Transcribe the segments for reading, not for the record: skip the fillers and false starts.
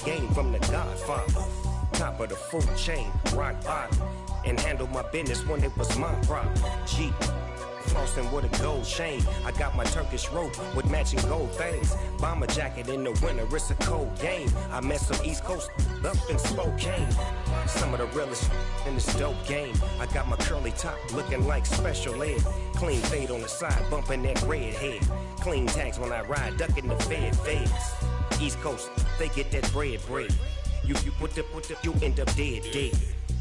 game from the Godfather. Top of the food chain, rock bottom. And handle my business when it was my problem. Jeep, flossing with a gold chain. I got my Turkish rope with matching gold things. Bomber jacket in the winter, it's a cold game. I met some East Coast up in Spokane. Some of the realest in this dope game. I got my curly top looking like special ed. Clean fade on the side, bumping that red head. Clean tags when I ride, ducking the feds. East Coast, they get that bread. You put the, you end up dead.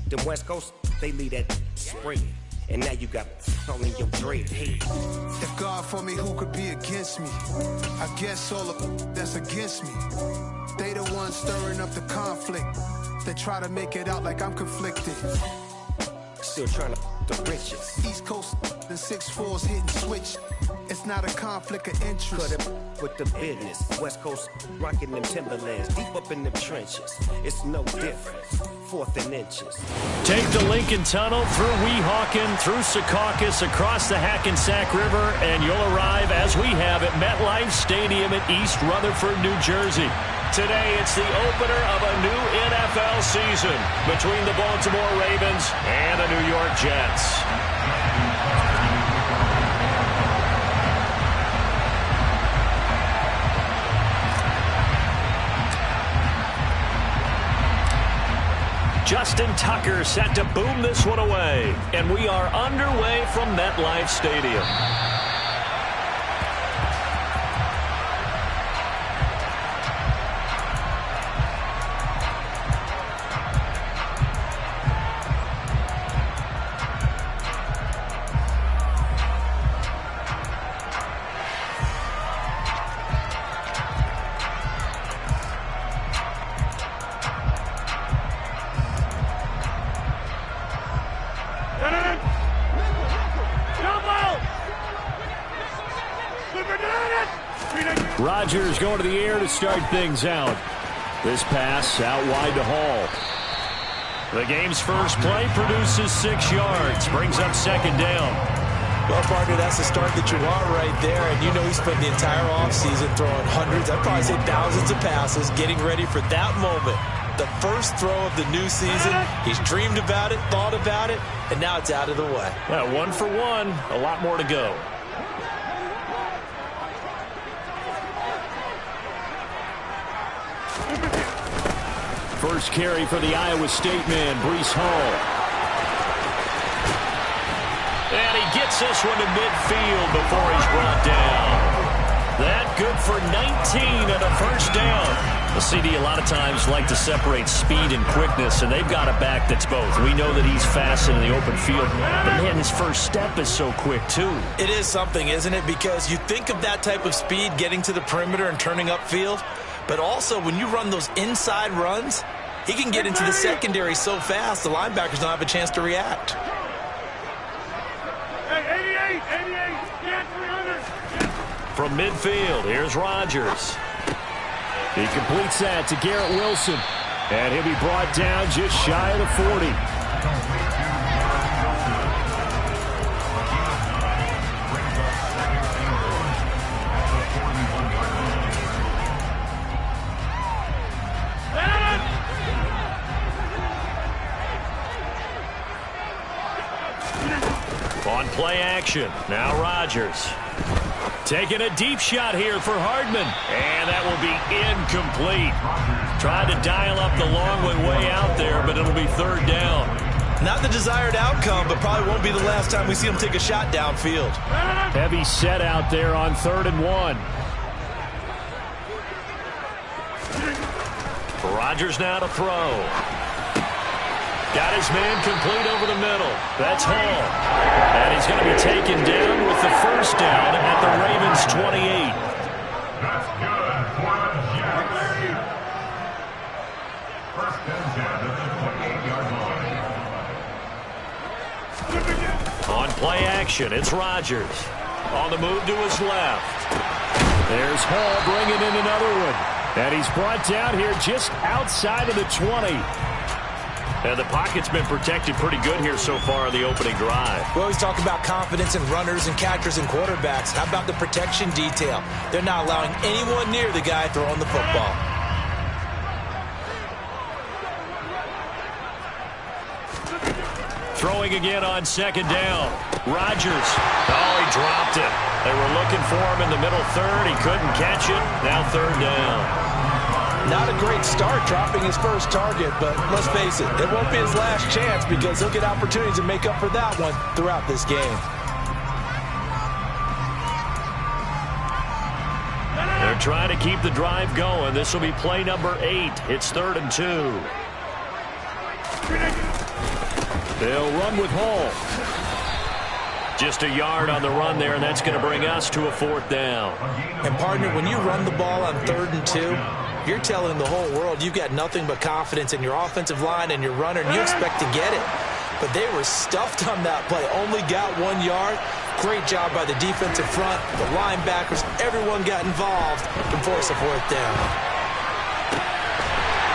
Them West Coast, they leave that spray. And now you got all in your dread head. If God for me, who could be against me? I guess all of that's against me. They the ones stirring up the conflict. They try to make it out like I'm conflicted. Still trying to the riches. East Coast, the 6'4's hitting switch. It's not a conflict of interest. Cut it with the business. West Coast rocking them Timberlands. Deep up in the trenches. It's no difference. 4th and inches. Take the Lincoln Tunnel through Weehawken, through Secaucus, across the Hackensack River, and you'll arrive, as we have, at MetLife Stadium in East Rutherford, New Jersey. Today, it's the opener of a new NFL season between the Baltimore Ravens and the New York Jets. Justin Tucker set to boom this one away. And we are underway from MetLife Stadium. Rodgers going to the air to start things out. This pass out wide to Hall. The game's first play produces 6 yards. Brings up 2nd down. Well, partner, that's the start that you want right there. And you know he spent the entire offseason throwing hundreds, I'd probably say thousands of passes, getting ready for that moment. The first throw of the new season. He's dreamed about it, thought about it, and now it's out of the way. Yeah, 1 for 1. A lot more to go. First carry for the Iowa State man, Breece Hall. And he gets this one to midfield before he's brought down. That good for 19 and a first down. The CD a lot of times like to separate speed and quickness, and they've got a back that's both. We know that he's fast in the open field, but man, his first step is so quick too. It is something, isn't it? Because you think of that type of speed getting to the perimeter and turning upfield, but also when you run those inside runs, he can get into the secondary so fast the linebackers don't have a chance to react. Hey, 88, get 300. From midfield, here's Rodgers. He completes that to Garrett Wilson. And he'll be brought down just shy of the 40. On play action, now Rodgers. Taking a deep shot here for Hardman. And that will be incomplete. Tried to dial up the long way out there, but it'll be 3rd down. Not the desired outcome, but probably won't be the last time we see him take a shot downfield. Heavy set out there on 3rd and 1. Rodgers now to throw. Got his man complete over the middle. That's Hall. And he's going to be taken down with the first down at the Ravens' 28. That's good for the Jets. First and 10 at the 28-yard line. On play action, it's Rodgers. On the move to his left. There's Hall bringing in another one. And he's brought down here just outside of the 20. And the pocket's been protected pretty good here so far in the opening drive. We always talk about confidence in runners and catchers and quarterbacks. How about the protection detail? They're not allowing anyone near the guy throwing the football. Throwing again on second down. Rodgers. Oh, he dropped it. They were looking for him in the middle third. He couldn't catch it. Now third down. Not a great start dropping his first target, but let's face it, it won't be his last chance because he'll get opportunities to make up for that one throughout this game. They're trying to keep the drive going. This will be play number 8. It's 3rd and 2. They'll run with Hall. Just a yard on the run there, and that's going to bring us to a 4th down. And, partner, when you run the ball on 3rd and 2, you're telling the whole world you've got nothing but confidence in your offensive line and your runner, and you expect to get it. But they were stuffed on that play, only got 1 yard. Great job by the defensive front, the linebackers, everyone got involved and force a 4th down.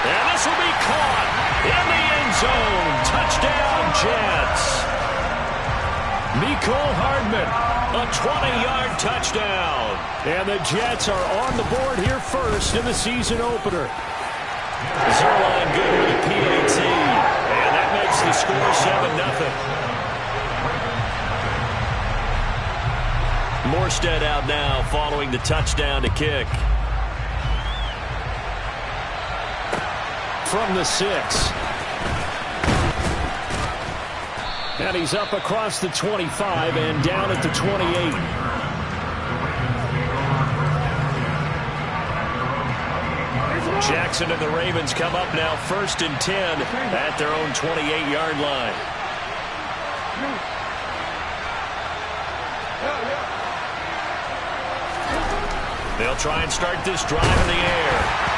And this will be caught in the end zone. Touchdown, Jets. Mecole Hardman, a 20-yard touchdown. And the Jets are on the board here first in the season opener. Zerline good with a PAT. And that makes the score 7-0. Morstead out now following the touchdown to kick. From the 6. And he's up across the 25 and down at the 28. Jackson and the Ravens come up now 1st and 10 at their own 28-yard line. They'll try and start this drive in the air.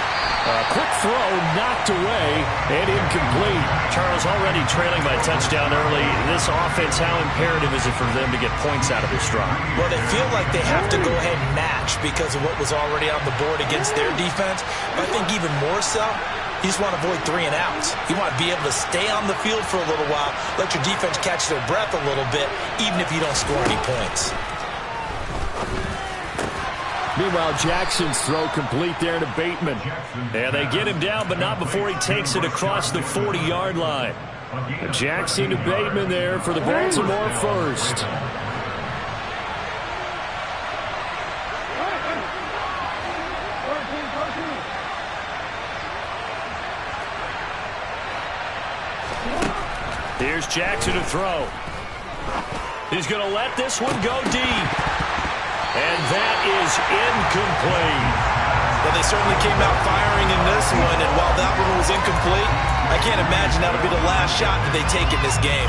A quick throw knocked away and incomplete. Charles, already trailing by touchdown early. This offense, how imperative is it for them to get points out of this drive? Well, they feel like they have to go ahead and match because of what was already on the board against their defense. But I think even more so, you just want to avoid 3 and outs. You want to be able to stay on the field for a little while, let your defense catch their breath a little bit, even if you don't score any points. Meanwhile, Jackson's throw complete there to Bateman. And they get him down, but not before he takes it across the 40-yard line. Jackson to Bateman there for the Baltimore first. Here's Jackson to throw. He's going to let this one go deep. And that is incomplete. Well, they certainly came out firing in this one, and while that one was incomplete, I can't imagine that'll be the last shot that they take in this game.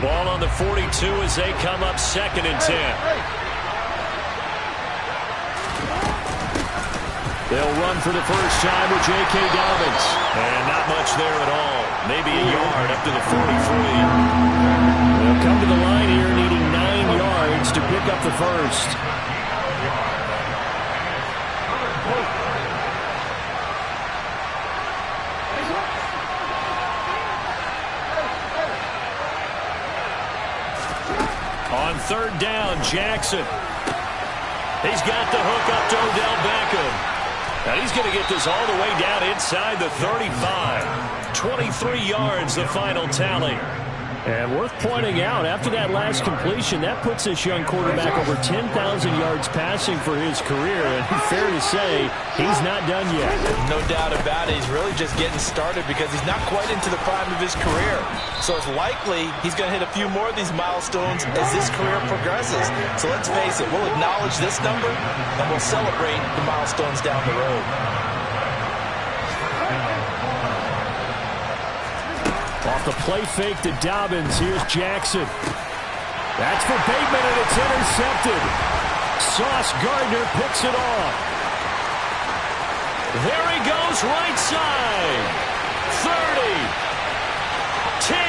Ball on the 42 as they come up 2nd and 10. They'll run for the first time with J.K. Dobbins. And not much there at all. Maybe a yard up to the 43. They'll come to the line here needing 9 yards to pick up the first. On 3rd down, Jackson. He's got the hook up to Odell Beckham. And he's going to get this all the way down inside the 35. 23 yards, the final tally. And worth pointing out, after that last completion, that puts this young quarterback over 10,000 yards passing for his career. And fair to say, he's not done yet. No doubt about it. He's really just getting started because he's not quite into the prime of his career. So it's likely he's going to hit a few more of these milestones as this career progresses. So let's face it, we'll acknowledge this number and we'll celebrate the milestones down the road. Off the play fake to Dobbins. Here's Jackson. That's for Bateman, and it's intercepted. Sauce Gardner picks it off. There he goes, right side. 30. 10.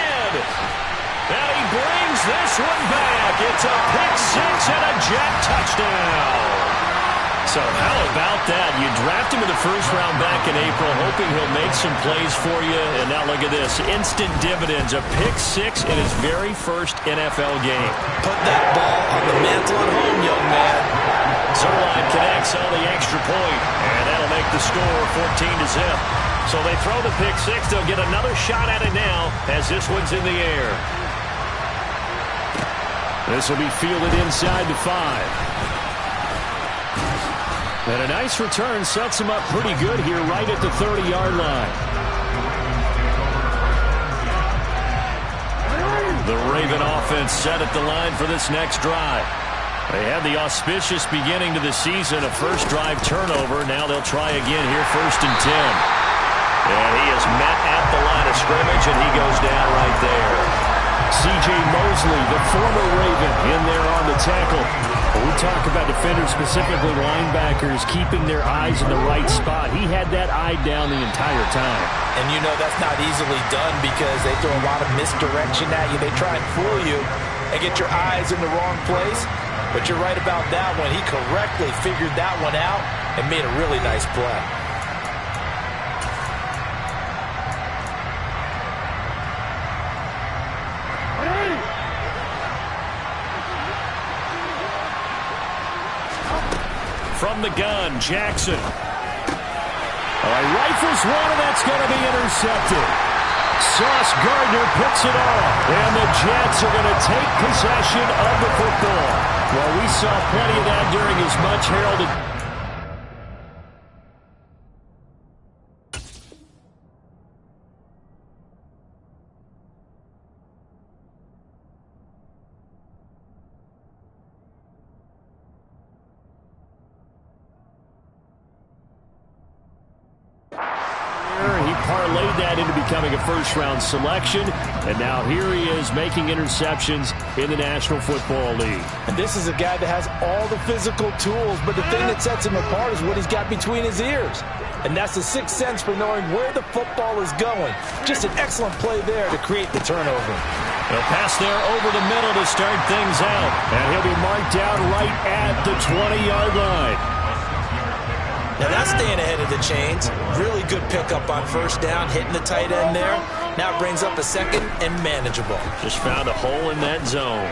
And he brings this one back. It's a pick 6 and a Jet touchdown. So how about that? You draft him in the first round back in April, hoping he'll make some plays for you. And now look at this. Instant dividends. A pick 6 in his very first NFL game. Put that ball on the mantle at home, young man. Zerline connects on the extra point, and that'll make the score 14-0. So they throw the pick six. They'll get another shot at it now as this one's in the air. This will be fielded inside the 5. And a nice return sets him up pretty good here right at the 30-yard line. The Raven offense set at the line for this next drive. They had the auspicious beginning to the season, a first drive turnover. Now they'll try again here, 1st and 10. And he is met at the line of scrimmage, and he goes down right there. C.J. Mosley, the former Raven, in there on the tackle. When we talk about defenders, specifically linebackers, keeping their eyes in the right spot. He had that eye down the entire time. And you know that's not easily done because they throw a lot of misdirection at you. They try and fool you and get your eyes in the wrong place. But you're right about that one. He correctly figured that one out and made a really nice play. From the gun, Jackson. Rifles one, and that's going to be intercepted. Sauce Gardner picks it off, and the Jets are going to take possession of the football. Well, we saw plenty of that during his much heralded. He parlayed that into becoming a first-round selection, and now here he is making interceptions in the National Football League. And this is a guy that has all the physical tools, but the thing that sets him apart is what he's got between his ears. And that's the sixth sense for knowing where the football is going. Just an excellent play there to create the turnover. A pass there over the middle to start things out, and he'll be marked down right at the 20-yard line. Now that's staying ahead of the chains. Really good pickup on first down, hitting the tight end there. Now brings up a second and manageable. Just found a hole in that zone.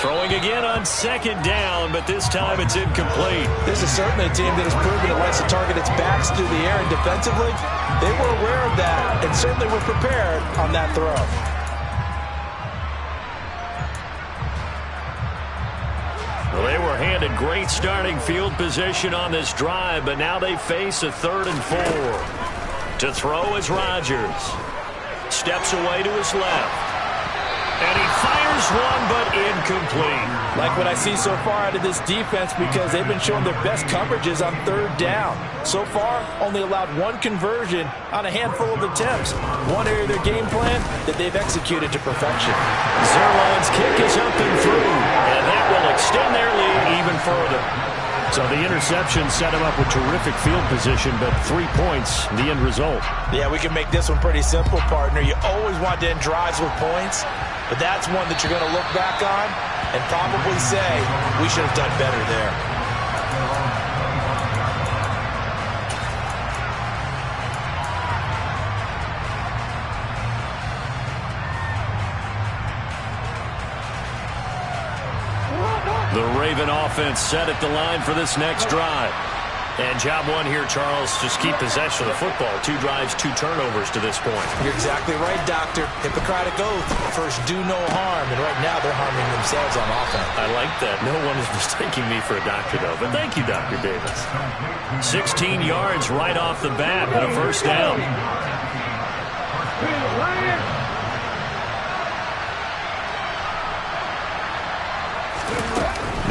Throwing again on second down, but this time it's incomplete. This is certainly a team that has proven it likes to target its backs through the air, and defensively, they were aware of that and certainly were prepared on that throw. Well, they were handed great starting field position on this drive, but now they face a 3rd and 4. To throw is Rodgers. Steps away to his left. And he fires one, but incomplete. Like what I see so far out of this defense because they've been showing their best coverages on 3rd down. So far, only allowed one conversion on a handful of attempts. One area of their game plan that they've executed to perfection. Zerline's kick is up and through, and that will extend their lead even further. So the interception set him up with terrific field position, but 3 points, the end result. Yeah, we can make this one pretty simple, partner. You always want to end drives with points, but that's one that you're going to look back on and probably say, we should have done better there. The Raven offense set at the line for this next drive. And job one here, Charles, just keep possession of the football. 2 drives, 2 turnovers to this point. You're exactly right, Doctor. Hippocratic oath. First, do no harm. And right now, they're harming themselves on offense. I like that. No one is mistaking me for a doctor, though. But thank you, Dr. Davis. 16 yards right off the bat and a first down.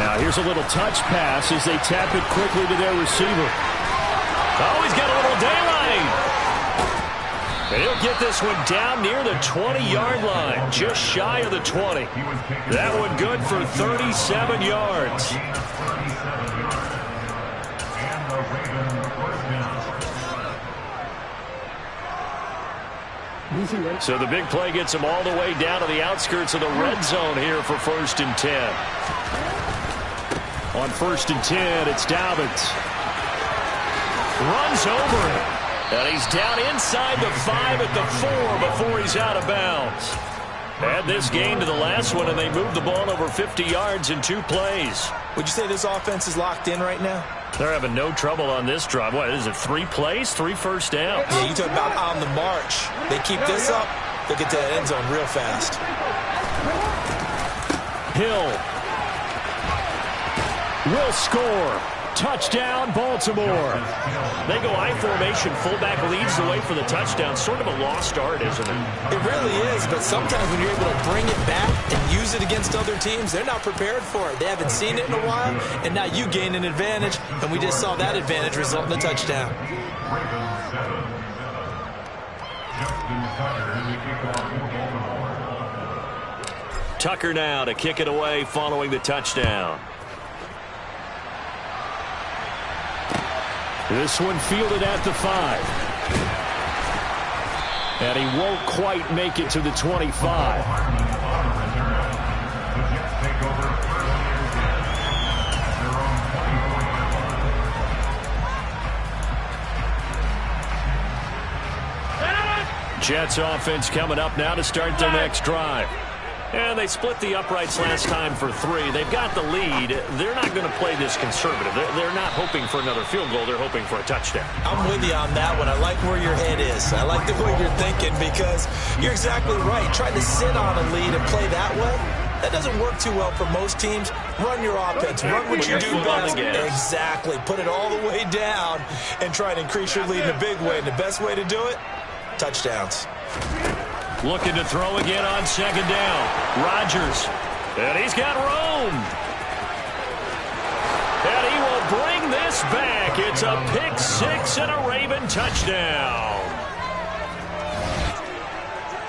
Now here's a little touch pass as they tap it quickly to their receiver. Oh, he's got a little daylight. And he'll get this one down near the 20-yard line, just shy of the 20. That one good for 37 yards. So the big play gets him all the way down to the outskirts of the red zone here for 1st and 10. On 1st and 10, it's Dobbins. Runs over him. And he's down inside the 5 at the 4 before he's out of bounds. Add this gain to the last one, and they moved the ball over 50 yards in 2 plays. Would you say this offense is locked in right now? They're having no trouble on this drive. What is it, 3 plays, 3 first downs? Yeah, you talk about on the march. They keep this up, they'll get to that end zone real fast. Hill will score. Touchdown, Baltimore. They go I formation. Fullback leads the way for the touchdown. Sort of a lost art, isn't it? It really is, but sometimes when you're able to bring it back and use it against other teams, they're not prepared for it. They haven't seen it in a while, and now you gain an advantage, and we just saw that advantage result in a touchdown. Tucker now to kick it away following the touchdown. This one fielded at the 5. And he won't quite make it to the 25. Jets offense coming up now to start their next drive. And they split the uprights last time for 3. They've got the lead. They're not going to play this conservative. They're not hoping for another field goal. They're hoping for a touchdown. I'm with you on that one. I like where your head is. I like the way you're thinking because you're exactly right. Trying to sit on a lead and play that way, that doesn't work too well for most teams. Run your offense. Run what you do best. Exactly. Put it all the way down and try to increase your lead in a big way. And the best way to do it, touchdowns. Looking to throw again on second down. Rodgers. And he's got room. And he will bring this back. It's a pick 6 and a Raven touchdown.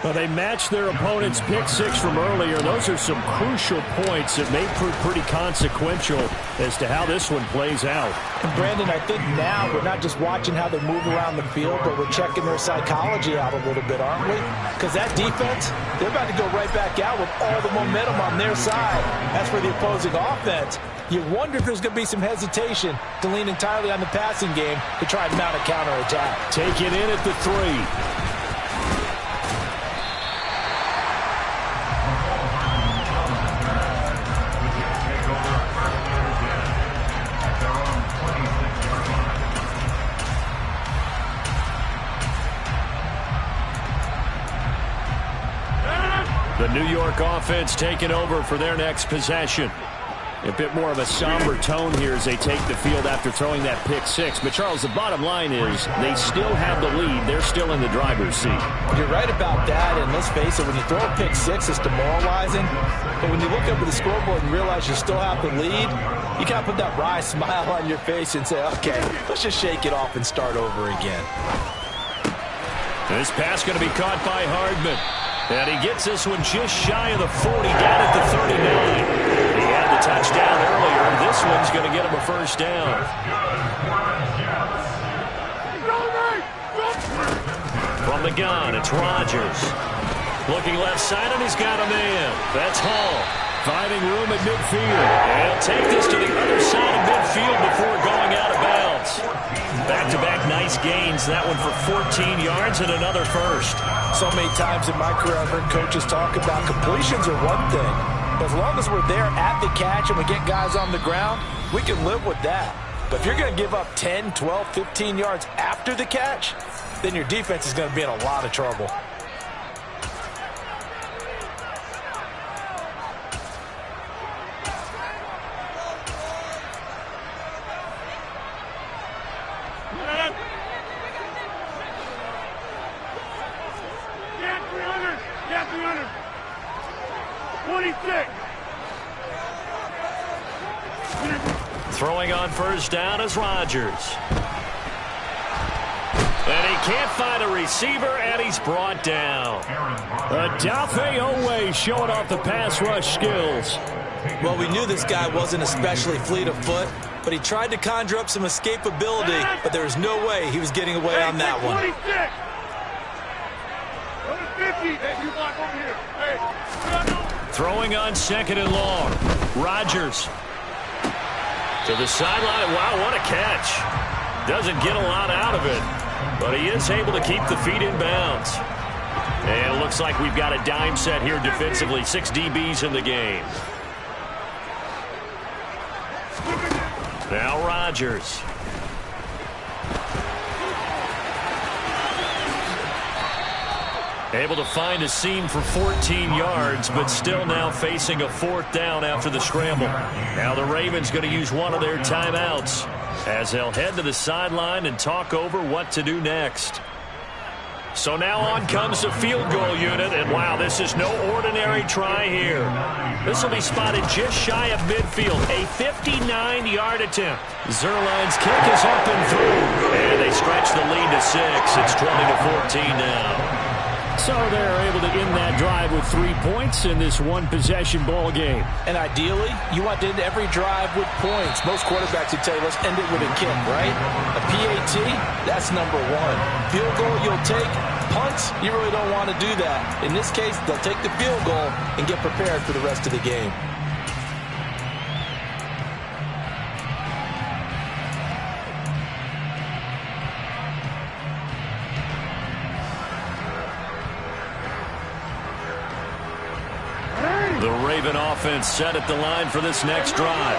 Well, they matched their opponent's pick 6 from earlier. Those are some crucial points that may prove pretty consequential as to how this one plays out. And Brandon, I think now we're not just watching how they move around the field, but we're checking their psychology out a little bit, aren't we? Because that defense, they're about to go right back out with all the momentum on their side. As for the opposing offense, you wonder if there's going to be some hesitation to lean entirely on the passing game to try and mount a counterattack. Take it in at the 3. The New York offense taking over for their next possession. A bit more of a somber tone here as they take the field after throwing that pick 6. But, Charles, the bottom line is they still have the lead. They're still in the driver's seat. You're right about that, and let's face it, when you throw a pick 6, it's demoralizing. But when you look up at the scoreboard and realize you still have the lead, you kind of put that wry smile on your face and say, okay, let's just shake it off and start over again. This pass going to be caught by Hardman. And he gets this one just shy of the 40, down at the 39. He had the touchdown earlier. This one's going to get him a first down. From the gun, it's Rodgers. Looking left side, and he's got a man. That's Hall. Finding room at midfield. And he'll take this to the other side of midfield before going out of bounds. Back-to-back nice gains. That one for 14 yards and another first. So many times in my career I've heard coaches talk about completions are one thing. But as long as we're there at the catch and we get guys on the ground, we can live with that. But if you're going to give up 10, 12, 15 yards after the catch, then your defense is going to be in a lot of trouble. Throwing on first down is Rodgers. And he can't find a receiver, and he's brought down. Odafe Oweh showing off the pass rush skills. Well, we knew this guy wasn't especially fleet of foot, but he tried to conjure up some escapability, but there was no way he was getting away on that one. Throwing on second and long. Rodgers. To the sideline. Wow, what a catch. Doesn't get a lot out of it, but he is able to keep the feet in bounds. And it looks like we've got a dime set here defensively. 6 DBs in the game. Now Rodgers. Able to find a seam for 14 yards, but still now facing a 4th down after the scramble. Now the Ravens going to use one of their timeouts as they'll head to the sideline and talk over what to do next. So now on comes the field goal unit, and wow, this is no ordinary try here. This will be spotted just shy of midfield, a 59-yard attempt. Zerline's kick is up and through, and they stretch the lead to 6. It's 20-14 now. So they're able to end that drive with 3 points in this one-possession ball game. And ideally, you want to end every drive with points. Most quarterbacks would tell you, let's end it with a kick, right? A PAT, that's number 1. Field goal you'll take. Punts, you really don't want to do that. In this case, they'll take the field goal and get prepared for the rest of the game. The Raven offense set at the line for this next drive.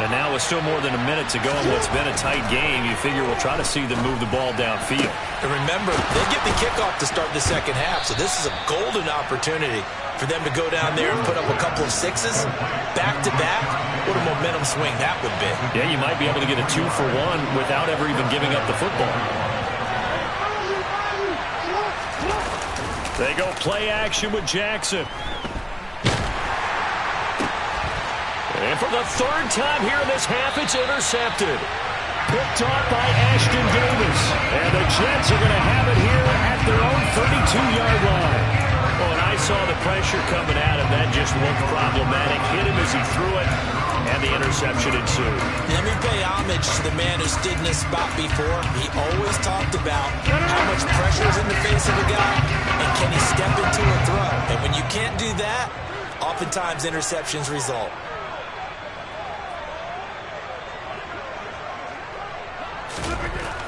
And now with still more than a minute to go in what's been a tight game, you figure we'll try to see them move the ball downfield. And remember, they get the kickoff to start the second half, so this is a golden opportunity for them to go down there and put up a couple of 6s back-to-back. What a momentum swing that would be. Yeah, you might be able to get a 2-for-1 without ever even giving up the football. They go play action with Jackson. And for the 3rd time here in this half, it's intercepted. Picked off by Ashton Davis. And the Jets are going to have it here at their own 32-yard line. Oh, and I saw the pressure coming at him. That just looked problematic. Hit him as he threw it, and the interception ensued. Let me pay homage to the man who stood in this spot before. He always talked about how much pressure is in the face of a guy, and can he step into a throw. And when you can't do that, oftentimes interceptions result.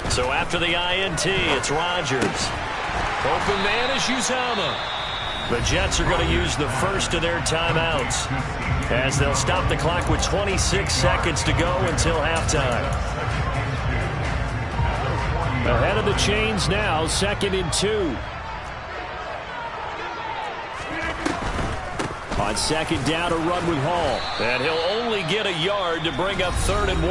So after the INT, it's Rodgers. Open man is Uzama. The Jets are going to use the first of their timeouts as they'll stop the clock with 26 seconds to go until halftime. Ahead of the chains now, 2nd and 2. On 2nd down, a run with Hall. And he'll only get a yard to bring up 3rd and 1.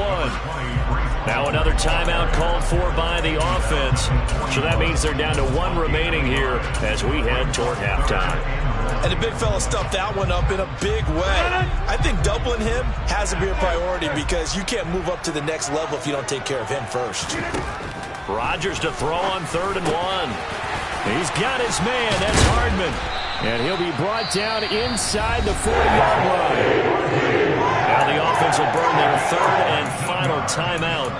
Now another timeout called for by the offense. So that means they're down to 1 remaining here as we head toward halftime. And the big fella stuffed that one up in a big way. I think doubling him has to be a priority because you can't move up to the next level if you don't take care of him first. Rodgers to throw on 3rd and 1. He's got his man. That's Hardman. And he'll be brought down inside the 40-yard line. Now the offense will burn their 3rd and final timeout.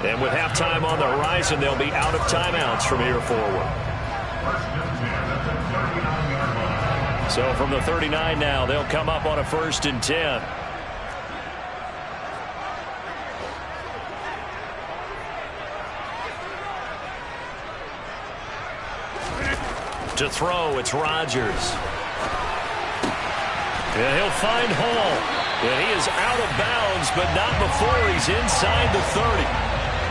And with halftime on the horizon, they'll be out of timeouts from here forward. So from the 39 now, they'll come up on a 1st and 10. To throw, it's Rodgers. And he'll find Hall. And he is out of bounds, but not before he's inside the 30.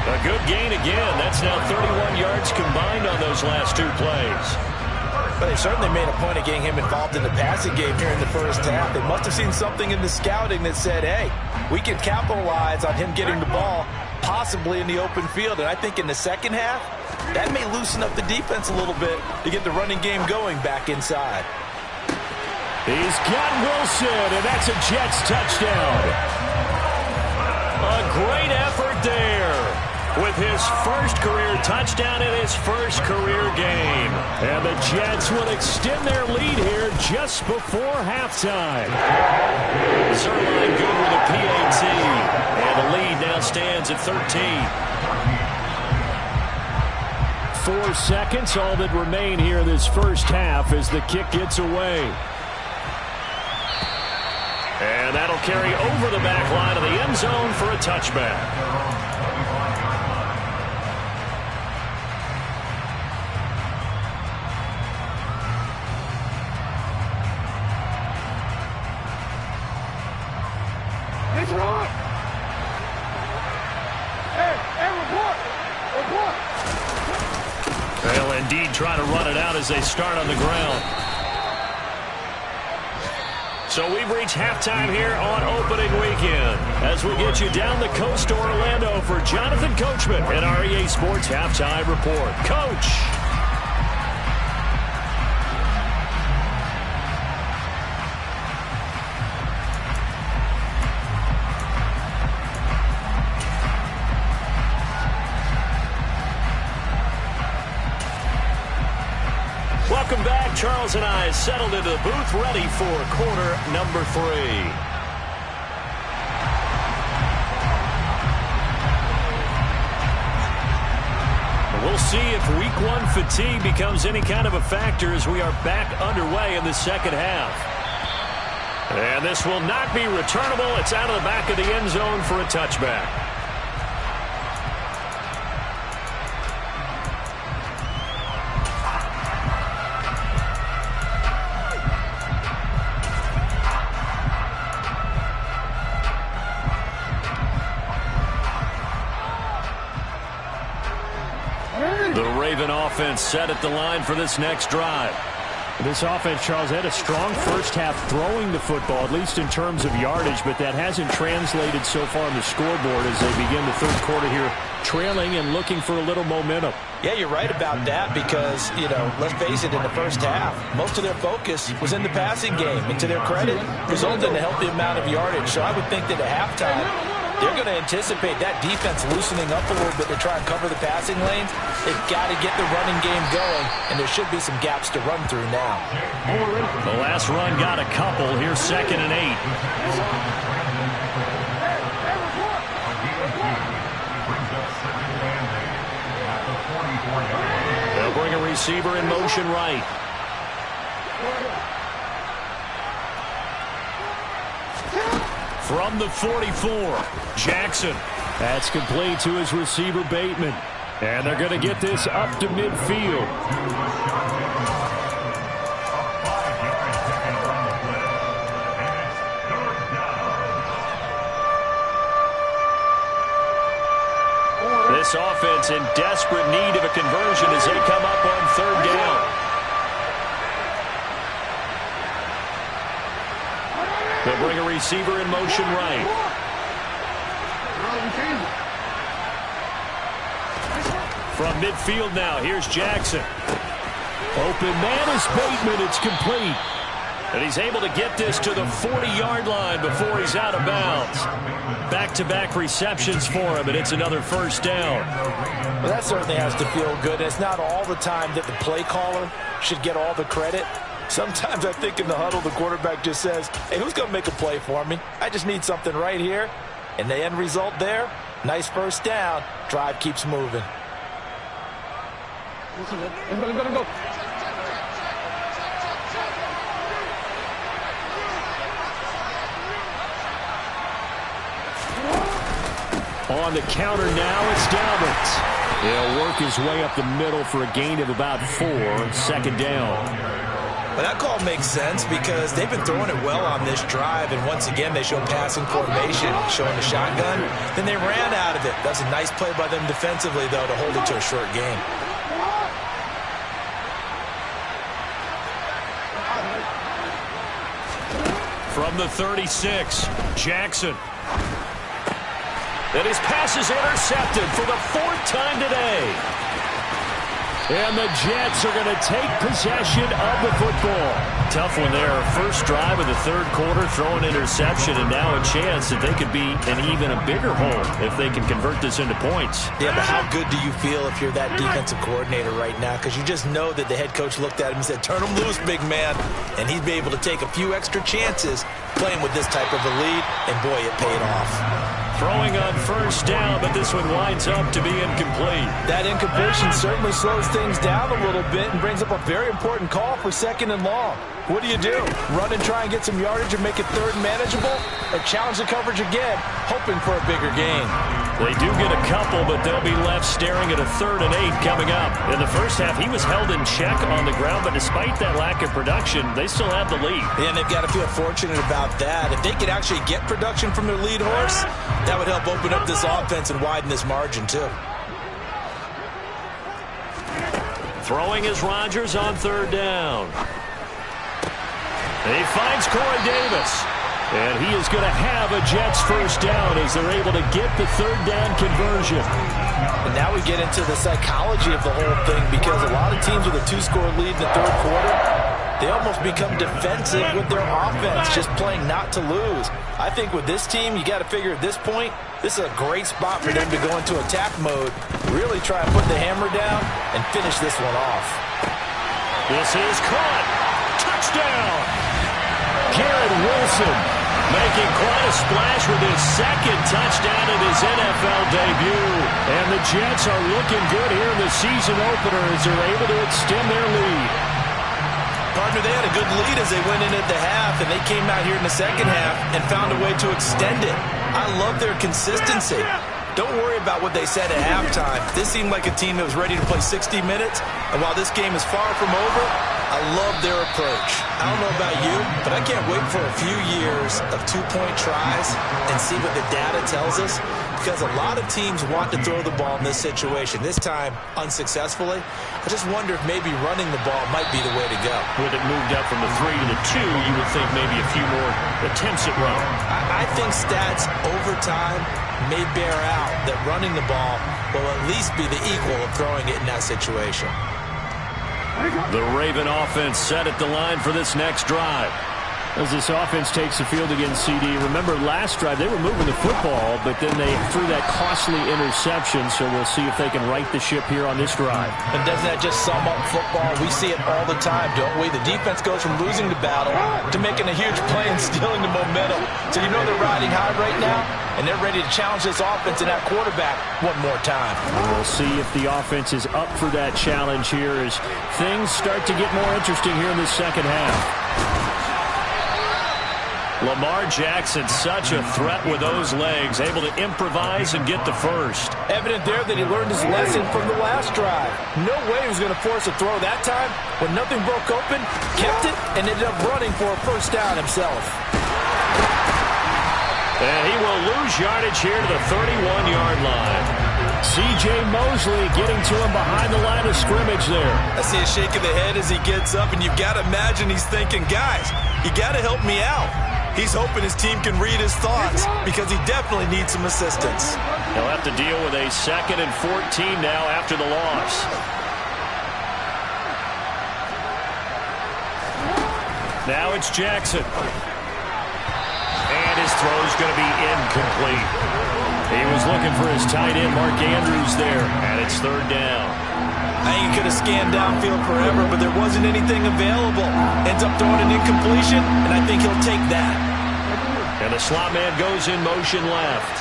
A good gain again. That's now 31 yards combined on those last 2 plays. But they certainly made a point of getting him involved in the passing game here in the first half. They must have seen something in the scouting that said, hey, we can capitalize on him getting the ball, possibly in the open field. And I think in the second half, that may loosen up the defense a little bit to get the running game going back inside. He's got Wilson, and that's a Jets touchdown. A great effort there with his first career touchdown in his first career game. And the Jets will extend their lead here just before halftime. Zerline good with a PAT, and the lead now stands at 13. 4 seconds, all that remain here in this first half as the kick gets away. And that'll carry over the back line of the end zone for a touchback. They'll indeed try to run it out as they start on the ground. So we've reached halftime here on opening weekend as we get you down the coast to Orlando for Jonathan Coachman at our EA Sports Halftime Report. Coach! Welcome back. Charles and I settled into the booth, ready for quarter number 3. We'll see if week 1 fatigue becomes any kind of a factor as we are back underway in the second half. And this will not be returnable. It's out of the back of the end zone for a touchback. Offense set at the line for this next drive. This offense, Charles, had a strong first half throwing the football, at least in terms of yardage, but that hasn't translated so far on the scoreboard as they begin the third quarter here, trailing and looking for a little momentum. Yeah, you're right about that because, let's face it, in the first half, most of their focus was in the passing game. And to their credit, resulted in a healthy amount of yardage. So I would think that at halftime, they're going to anticipate that defense loosening up a little bit to try and cover the passing lanes. They've got to get the running game going, and there should be some gaps to run through now. The last run got a couple. Here's 2nd and 8. They'll bring a receiver in motion right. From the 44, Jackson. That's complete to his receiver, Bateman. And they're going to get this up to midfield. This offense in desperate need of a conversion as they come up on 3rd down. They'll bring a receiver in motion right. From midfield now, here's Jackson. Open man is Bateman. It's complete. And he's able to get this to the 40-yard line before he's out of bounds. Back-to-back receptions for him, and it's another first down. Well, that certainly has to feel good. It's not all the time that the play caller should get all the credit. Sometimes I think in the huddle, the quarterback just says, hey, who's going to make a play for me? I just need something right here. And the end result there, nice first down. Drive keeps moving. Go. On the counter now, it's Dalbert. He'll work his way up the middle for a gain of about 4, 2nd down. Well, that call makes sense because they've been throwing it well on this drive, and once again they show passing formation, showing the shotgun. Then they ran out of it. That's a nice play by them defensively, though, to hold it to a short gain. From the 36, Jackson. And his pass is intercepted for the 4th time today. And the Jets are going to take possession of the football. Tough one there. First drive of the 3rd quarter, throwing interception, and now a chance that they could be in even a bigger hole if they can convert this into points. Yeah, but how good do you feel if you're that defensive coordinator right now? Because you just know that the head coach looked at him and said, turn him loose, big man. And he'd be able to take a few extra chances playing with this type of a lead, and boy, it paid off. Throwing on first down, but this one winds up to be incomplete. That incompletion certainly slows things down a little bit and brings up a very important call for 2nd and long. What do? Run and try and get some yardage and make it 3rd and manageable? Or challenge the coverage again, hoping for a bigger gain? They do get a couple, but they'll be left staring at a 3rd and 8 coming up. In the first half, he was held in check on the ground, but despite that lack of production, they still have the lead. Yeah, and they've got to feel fortunate about that. If they could actually get production from their lead horse, that would help open up this offense and widen this margin, too. Throwing is Rodgers on third down. He finds Corey Davis. And he is going to have a Jets first down as they're able to get the third down conversion. And now we get into the psychology of the whole thing, because a lot of teams with a 2-score lead in the third quarter, they almost become defensive with their offense, just playing not to lose. I think with this team, you got to figure at this point, this is a great spot for them to go into attack mode, really try and put the hammer down and finish this one off. This is caught. Touchdown. Garrett Wilson making quite a splash with his second touchdown in his NFL debut. And the Jets are looking good here in the season opener as they're able to extend their lead. Partner, they had a good lead as they went in at the half, and they came out here in the second half and found a way to extend it. I love their consistency. Don't worry about what they said at halftime. This seemed like a team that was ready to play 60 minutes, and while this game is far from over, I love their approach. I don't know about you, but I can't wait for a few years of two-point tries and see what the data tells us, because a lot of teams want to throw the ball in this situation. This time, unsuccessfully. I just wonder if maybe running the ball might be the way to go. With it moved up from the 3 to the 2, you would think maybe a few more attempts at running. I think stats over time may bear out that running the ball will at least be the equal of throwing it in that situation. The Raven offense set at the line for this next drive. As this offense takes the field against CD, remember last drive they were moving the football, but then they threw that costly interception, so we'll see if they can right the ship here on this drive. And doesn't that just sum up football? We see it all the time, don't we? The defense goes from losing the battle to making a huge play and stealing the momentum. So you know they're riding high right now, and they're ready to challenge this offense and that quarterback one more time. We'll see if the offense is up for that challenge here as things start to get more interesting here in the second half. Lamar Jackson, such a threat with those legs, able to improvise and get the first. Evident there that he learned his lesson from the last drive. No way he was going to force a throw that time. When nothing broke open, kept it, and ended up running for a first down himself. And he will lose yardage here to the 31-yard line. C.J. Mosley getting to him behind the line of scrimmage there. I see a shake of the head as he gets up, and you've got to imagine he's thinking, guys, you got to help me out. He's hoping his team can read his thoughts because he definitely needs some assistance. He'll have to deal with a 2nd and 14 now after the loss. Now it's Jackson. And his throw's going to be incomplete. He was looking for his tight end, Mark Andrews, there, and it's third down. I think he could have scanned downfield forever, but there wasn't anything available. Ends up throwing an incompletion, and I think he'll take that. And the slot man goes in motion left.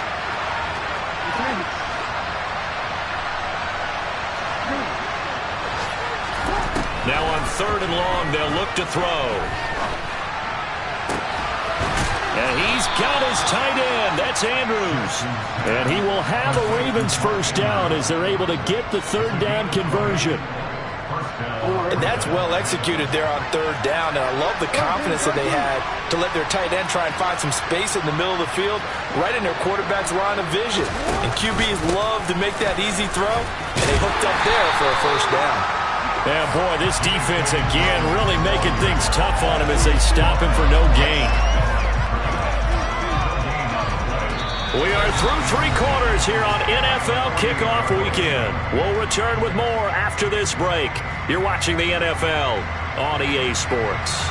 Now on 3rd and long, they'll look to throw. And he's got his tight end. That's Andrews. And he will have a Ravens first down as they're able to get the third down conversion. And that's well executed there on 3rd down. And I love the confidence that they had to let their tight end try and find some space in the middle of the field, right in their quarterback's line of vision. And QBs love to make that easy throw, and they hooked up there for a first down. Yeah, boy, this defense again really making things tough on him as they stop him for no gain. We are through 3 quarters here on NFL Kickoff Weekend. We'll return with more after this break. You're watching the NFL on EA Sports.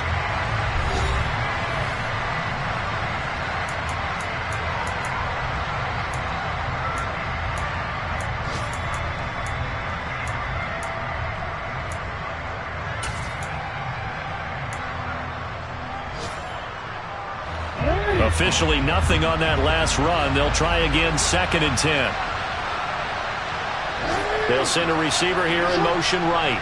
Officially nothing on that last run. They'll try again 2nd and 10. They'll send a receiver here in motion right.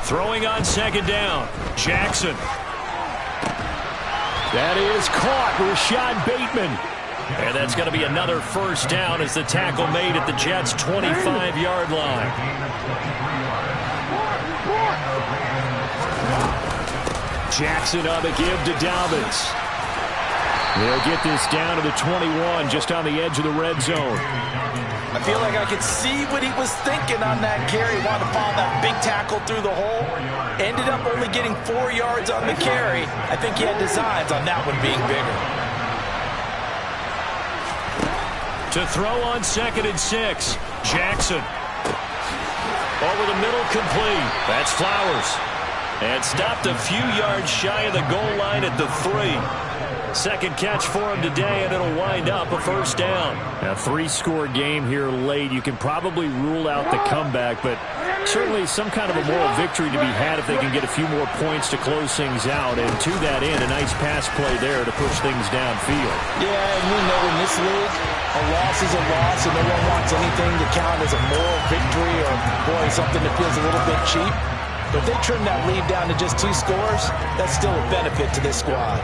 Throwing on 2nd down. Jackson. That is caught. Rashad Bateman. And that's going to be another first down as the tackle made at the Jets' 25-yard line. Jackson on the give to Dobbins. They'll get this down to the 21, just on the edge of the red zone. I feel like I could see what he was thinking on that carry. Wanted to follow that big tackle through the hole. Ended up only getting 4 yards on the carry. I think he had designs on that one being bigger. To throw on 2nd and 6. Jackson. Over the middle, complete. That's Flowers. And stopped a few yards shy of the goal line at the 3. Second catch for him today, and it'll wind up a first down. A 3-score game here late. You can probably rule out the comeback, but certainly some kind of a moral victory to be had if they can get a few more points to close things out. And to that end, a nice pass play there to push things downfield. Yeah, and we know in this league, a loss is a loss, and no one wants anything to count as a moral victory or, boy, something that feels a little bit cheap. But if they trim that lead down to just 2 scores, that's still a benefit to this squad.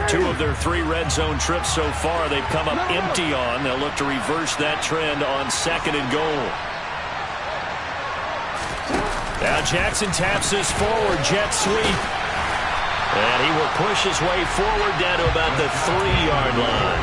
Two of their 3 red zone trips so far they've come up empty on. They'll look to reverse that trend on 2nd and goal. Now Jackson taps this forward, jet sweep. And he will push his way forward down to about the 3-yard line.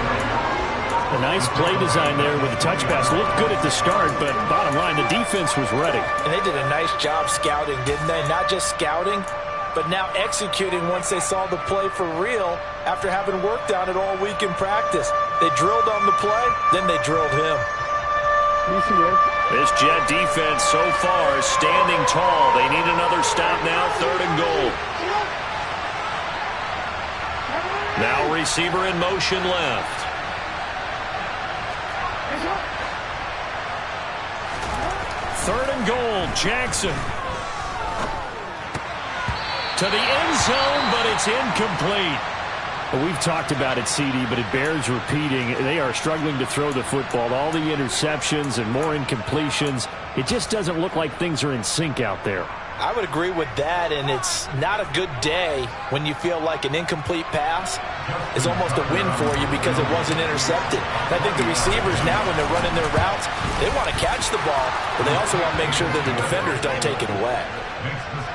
A nice play design there with the touch pass. Looked good at the start, but bottom line, the defense was ready. And they did a nice job scouting, didn't they? Not just scouting, but now executing once they saw the play for real after having worked on it all week in practice. They drilled on the play, then they drilled him. This Jet defense so far is standing tall. They need another stop now, 3rd and goal. Now receiver in motion left. Third and goal, Jackson. To the end zone, but it's incomplete. Well, we've talked about it, CD, but it bears repeating. They are struggling to throw the football. All the interceptions and more incompletions. It just doesn't look like things are in sync out there. I would agree with that, and it's not a good day when you feel like an incomplete pass is almost a win for you because it wasn't intercepted. I think the receivers now, when they're running their routes, they want to catch the ball, but they also want to make sure that the defenders don't take it away.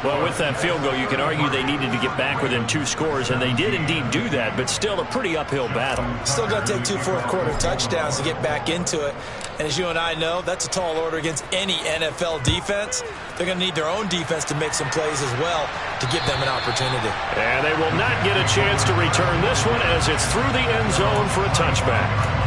Well, with that field goal, you can argue they needed to get back within 2 scores, and they did indeed do that, but still a pretty uphill battle. Still got to take 2 fourth-quarter touchdowns to get back into it. And as you and I know, that's a tall order against any NFL defense. They're going to need their own defense to make some plays as well to give them an opportunity. And they will not get a chance to return this one as it's through the end zone for a touchback.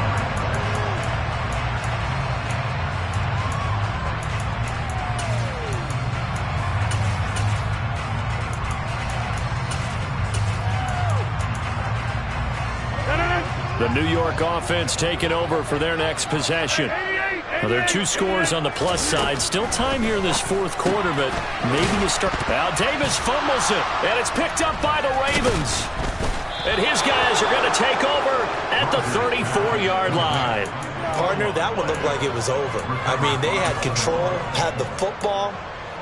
The New York offense taking over for their next possession. Well, there are 2 scores on the plus side. Still time here in this 4th quarter, but maybe you start. Now Davis fumbles it, and it's picked up by the Ravens. And his guys are going to take over at the 34-yard line. Partner, that one looked like it was over. I mean, they had control, had the football,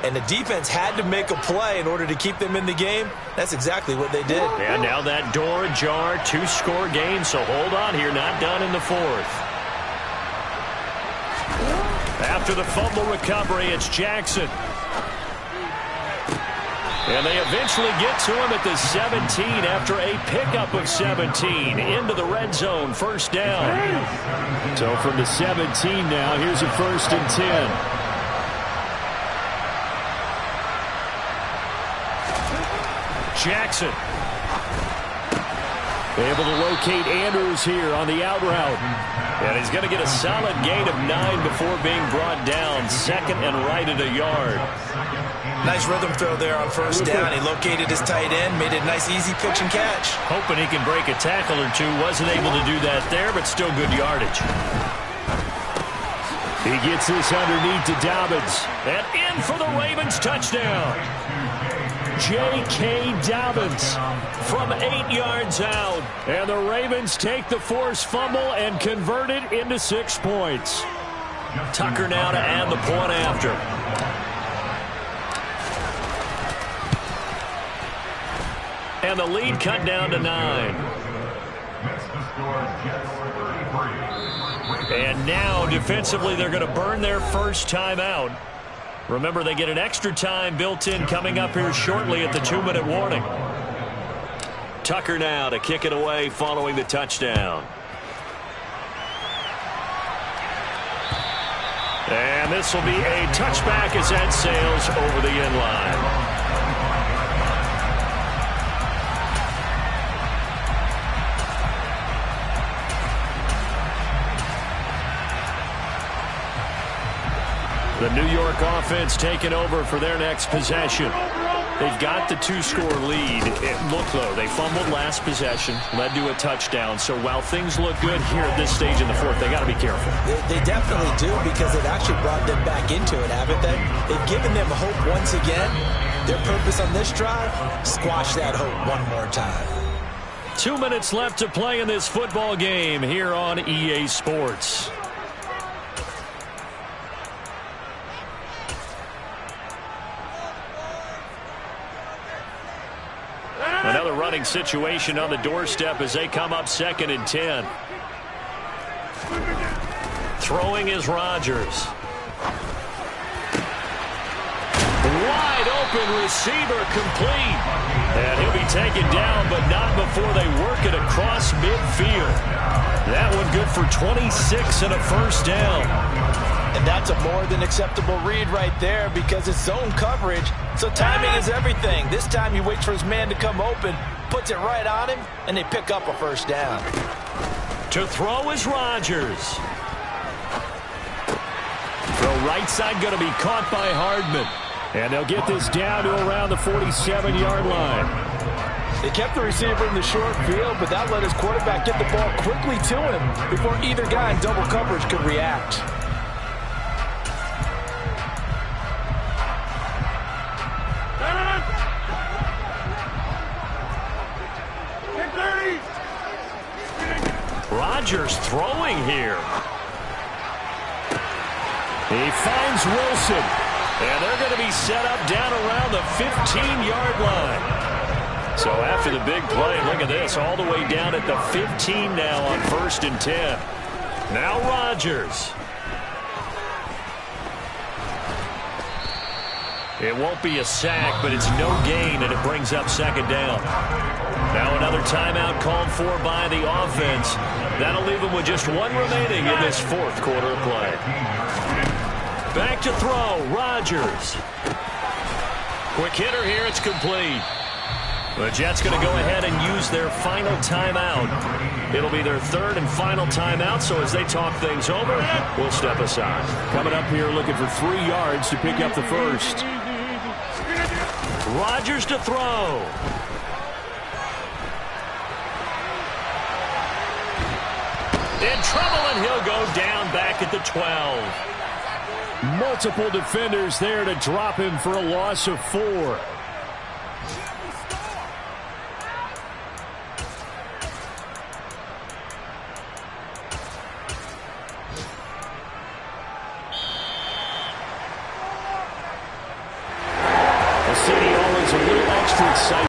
and the defense had to make a play in order to keep them in the game. That's exactly what they did. And now that door ajar, 2-score game, so hold on here, not done in the 4th. After the fumble recovery, it's Jackson. And they eventually get to him at the 17 after a pickup of 17 into the red zone, first down. So from the 17 now, here's a 1st and 10. Jackson able to locate Andrews here on the out route. And he's going to get a solid gain of 9 before being brought down. 2nd and right at a yard. Nice rhythm throw there on first down. He located his tight end, made it a nice easy pitch and catch. Hoping he can break a tackle or 2. Wasn't able to do that there, but still good yardage. He gets this underneath to Dobbins. And in for the Ravens touchdown. J.K. Dobbins from 8 yards out. And the Ravens take the forced fumble and convert it into 6 points. Tucker now to add the point after. And the lead cut down to 9. And now, defensively, they're going to burn their first timeout. Remember, they get an extra time built in coming up here shortly at the 2-minute warning. Tucker now to kick it away following the touchdown. And this will be a touchback as that sails over the end line. The New York offense taking over for their next possession. They've got the 2-score lead. It looked low. They fumbled last possession, led to a touchdown. So while things look good here at this stage in the fourth, they got to be careful. They definitely do, because they've actually brought them back into it, haven't they? They've given them hope once again. Their purpose on this drive, squash that hope one more time. 2 minutes left to play in this football game here on EA Sports. Another running situation on the doorstep as they come up 2nd and 10. Throwing is Rodgers. Wide open receiver, complete. And he'll be taken down, but not before they work it across midfield. That one good for 26 and a first down. And that's a more than acceptable read right there, because it's zone coverage, so timing is everything. This time he waits for his man to come open, puts it right on him, and they pick up a first down. To throw is Rodgers. Throw right side going to be caught by Hardman. And they'll get this down to around the 47-yard line. They kept the receiver in the short field, but that let his quarterback get the ball quickly to him before either guy in double coverage could react. Rodgers throwing here. He finds Wilson. And they're going to be set up down around the 15-yard line. So after the big play, look at this, all the way down at the 15 now on 1st and 10. Now Rodgers. It won't be a sack, but it's no gain, and it brings up 2nd down. Now another timeout called for by the offense. That'll leave them with just one remaining in this 4th quarter of play. Back to throw, Rodgers. Quick hitter here, it's complete. The Jets going to go ahead and use their final timeout. It'll be their 3rd and final timeout, so as they talk things over, we'll step aside. Coming up here looking for 3 yards to pick up the first. Rodgers to throw. In trouble, and he'll go down back at the 12. Multiple defenders there to drop him for a loss of 4.